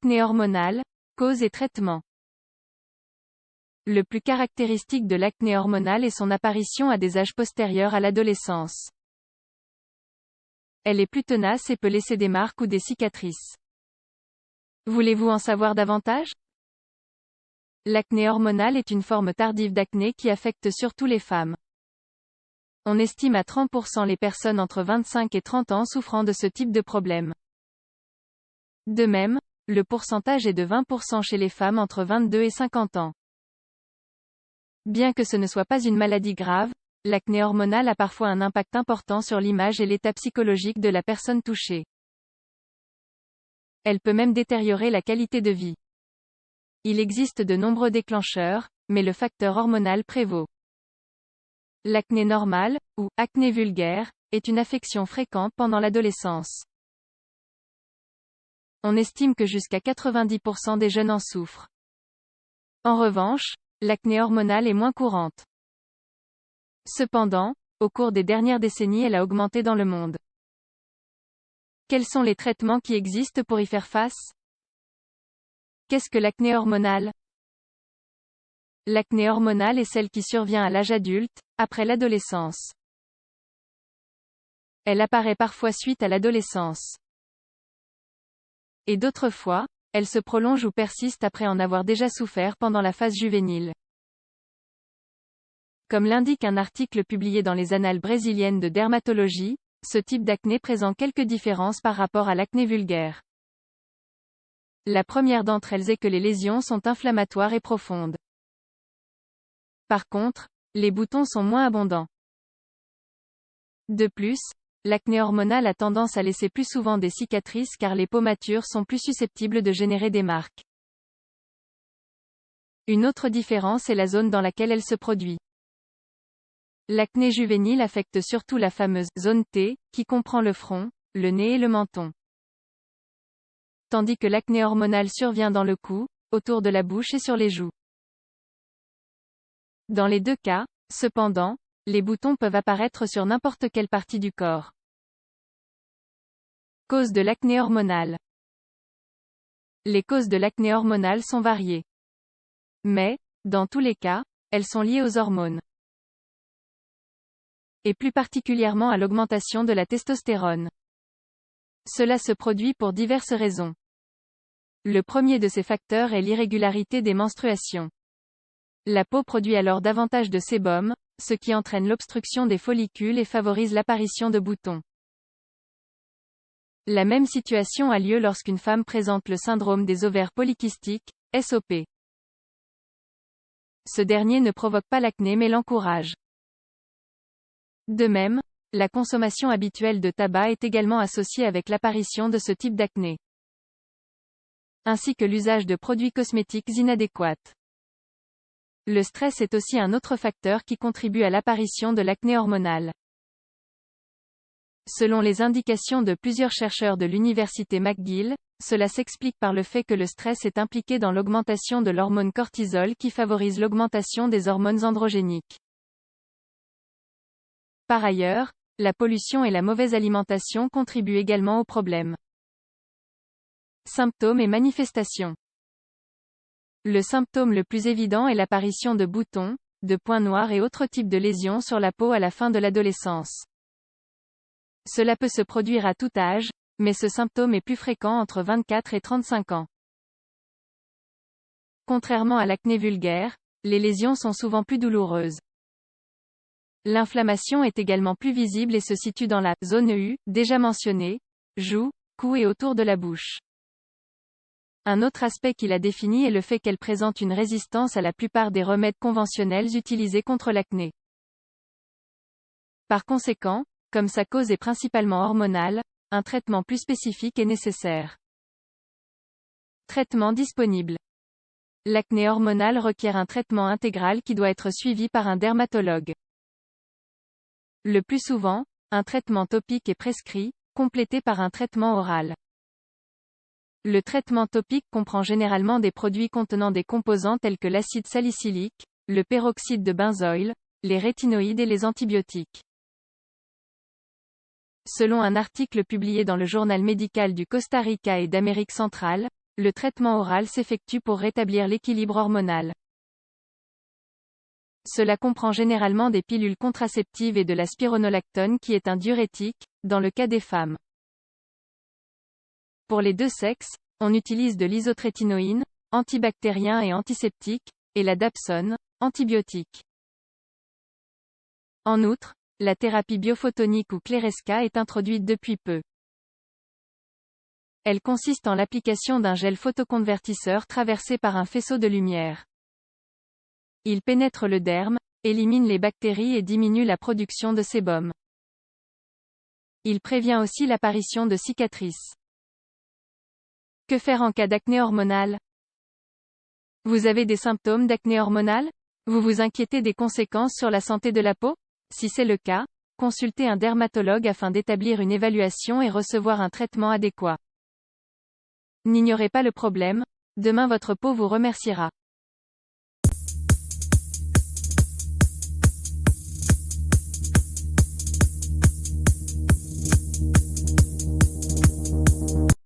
L'acné hormonal, cause et traitement. Le plus caractéristique de l'acné hormonal est son apparition à des âges postérieurs à l'adolescence. Elle est plus tenace et peut laisser des marques ou des cicatrices. Voulez-vous en savoir davantage? L'acné hormonal est une forme tardive d'acné qui affecte surtout les femmes. On estime à 30% les personnes entre 25 et 30 ans souffrant de ce type de problème. De même, le pourcentage est de 20% chez les femmes entre 22 et 50 ans. Bien que ce ne soit pas une maladie grave, l'acné hormonal a parfois un impact important sur l'image et l'état psychologique de la personne touchée. Elle peut même détériorer la qualité de vie. Il existe de nombreux déclencheurs, mais le facteur hormonal prévaut. L'acné normale, ou acné vulgaire, est une affection fréquente pendant l'adolescence. On estime que jusqu'à 90% des jeunes en souffrent. En revanche, l'acné hormonale est moins courante. Cependant, au cours des dernières décennies, elle a augmenté dans le monde. Quels sont les traitements qui existent pour y faire face? Qu'est-ce que l'acné hormonale? L'acné hormonale est celle qui survient à l'âge adulte, après l'adolescence. Elle apparaît parfois suite à l'adolescence. Et d'autres fois, elle se prolonge ou persiste après en avoir déjà souffert pendant la phase juvénile. Comme l'indique un article publié dans les Annales brésiliennes de dermatologie, ce type d'acné présente quelques différences par rapport à l'acné vulgaire. La première d'entre elles est que les lésions sont inflammatoires et profondes. Par contre, les boutons sont moins abondants. De plus, l'acné hormonal a tendance à laisser plus souvent des cicatrices car les peaux matures sont plus susceptibles de générer des marques. Une autre différence est la zone dans laquelle elle se produit. L'acné juvénile affecte surtout la fameuse zone T, qui comprend le front, le nez et le menton. Tandis que l'acné hormonal survient dans le cou, autour de la bouche et sur les joues. Dans les deux cas, cependant, les boutons peuvent apparaître sur n'importe quelle partie du corps. Cause de l'acné hormonal. Les causes de l'acné hormonal sont variées. Mais, dans tous les cas, elles sont liées aux hormones. Et plus particulièrement à l'augmentation de la testostérone. Cela se produit pour diverses raisons. Le premier de ces facteurs est l'irrégularité des menstruations. La peau produit alors davantage de sébum, ce qui entraîne l'obstruction des follicules et favorise l'apparition de boutons. La même situation a lieu lorsqu'une femme présente le syndrome des ovaires polykystiques, SOP. Ce dernier ne provoque pas l'acné mais l'encourage. De même, la consommation habituelle de tabac est également associée avec l'apparition de ce type d'acné. Ainsi que l'usage de produits cosmétiques inadéquats. Le stress est aussi un autre facteur qui contribue à l'apparition de l'acné hormonal. Selon les indications de plusieurs chercheurs de l'université McGill, cela s'explique par le fait que le stress est impliqué dans l'augmentation de l'hormone cortisol qui favorise l'augmentation des hormones androgéniques. Par ailleurs, la pollution et la mauvaise alimentation contribuent également au problème. Symptômes et manifestations. Le symptôme le plus évident est l'apparition de boutons, de points noirs et autres types de lésions sur la peau à la fin de l'adolescence. Cela peut se produire à tout âge, mais ce symptôme est plus fréquent entre 24 et 35 ans. Contrairement à l'acné vulgaire, les lésions sont souvent plus douloureuses. L'inflammation est également plus visible et se situe dans la zone U, déjà mentionnée, joues, cou et autour de la bouche. Un autre aspect qu'il a défini est le fait qu'elle présente une résistance à la plupart des remèdes conventionnels utilisés contre l'acné. Par conséquent, comme sa cause est principalement hormonale, un traitement plus spécifique est nécessaire. Traitement disponible. L'acné hormonal requiert un traitement intégral qui doit être suivi par un dermatologue. Le plus souvent, un traitement topique est prescrit, complété par un traitement oral. Le traitement topique comprend généralement des produits contenant des composants tels que l'acide salicylique, le peroxyde de benzoyle, les rétinoïdes et les antibiotiques. Selon un article publié dans le journal médical du Costa Rica et d'Amérique centrale, le traitement oral s'effectue pour rétablir l'équilibre hormonal. Cela comprend généralement des pilules contraceptives et de la spironolactone qui est un diurétique, dans le cas des femmes. Pour les deux sexes, on utilise de l'isotrétinoïne, antibactérien et antiseptique, et la dapsone, antibiotique. En outre, la thérapie biophotonique ou Cléresca est introduite depuis peu. Elle consiste en l'application d'un gel photoconvertisseur traversé par un faisceau de lumière. Il pénètre le derme, élimine les bactéries et diminue la production de sébum. Il prévient aussi l'apparition de cicatrices. Que faire en cas d'acné hormonale? Vous avez des symptômes d'acné hormonale? Vous vous inquiétez des conséquences sur la santé de la peau? Si c'est le cas, consultez un dermatologue afin d'établir une évaluation et recevoir un traitement adéquat. N'ignorez pas le problème, demain votre peau vous remerciera.